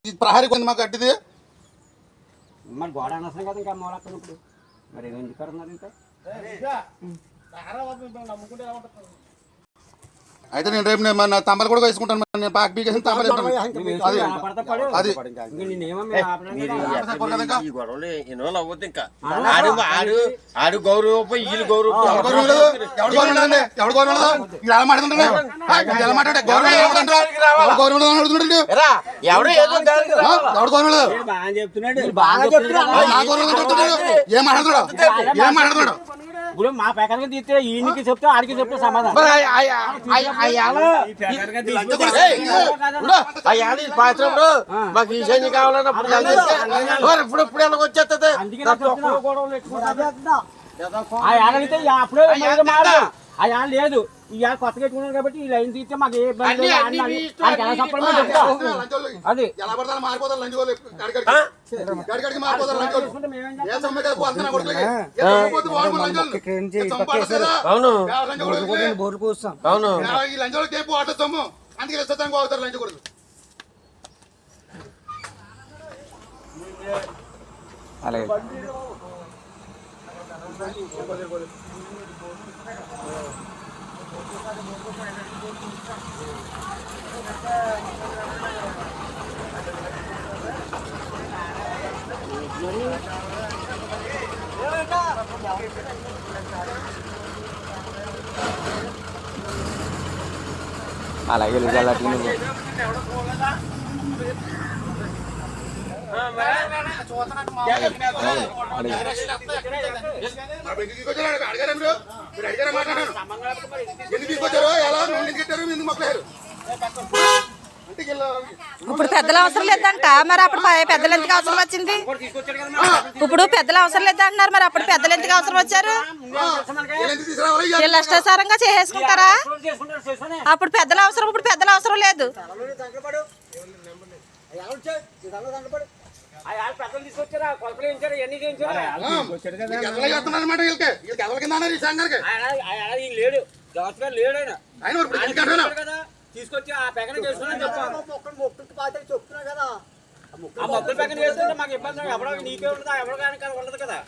ప్రహరీ కొంది మాకు కట్టిది మరి గోడ అనవసరం కదా ఇంకా మూలక్కను ఇప్పుడు మరి ఎందుకు కడుతున్నారు ఇంకా అయితే నేను రేపు నా తంబలు కూడా వేసుకుంటాను. నేను పాక్ పీకేసి తంబలు ఆడు గౌరవం వీళ్ళు గౌరవం ఏం మాట్లాడుతున్నాడు ఏం మాట్లాడుతున్నాడు ఇప్పుడు మా ప్రకారంగా తీస్తే ఈయనకి చెప్తే ఆడికి చెప్తే సమాధానం మాకు ఈ సైన్యం కావాలన్నప్పుడు ఇప్పుడు ఇప్పుడు ఎలా వచ్చేస్తుంది ఆ ఏడైతే అప్పుడే ఆ లేదు ఇక కొత్త కట్టుకున్నాను కాబట్టి ఈ లైన్ తీస్తే మాకు ఏ ఇబ్బంది అది బోర్లు కూర్చాం. అవును అందుకే లంచ్ కొడుకు అలాగే అలాగే ఇప్పుడు పెద్దలు అవసరం లేదంట మరి అప్పుడు పెద్దలు ఎందుకు అవసరం వచ్చింది ఇప్పుడు పెద్దలు అవసరం లేదంటున్నారు మరి అప్పుడు పెద్దలు ఎందుకు అవసరం వచ్చారు వీళ్ళు అష్టాసారంగా చేసేసుకుంటారా అప్పుడు పెద్దలు అవసరం ఇప్పుడు పెద్దలు అవసరం లేదు తీసుకొచ్చి ఆ పెకన చేసుకుని చెప్తాను చెప్తున్నా కదా ఆ మొక్కలు పెకన చేసుకుంటే మాకు ఇబ్బంది ఎవరో నీకే ఉండదు ఎవరో కానీ ఉండదు కదా.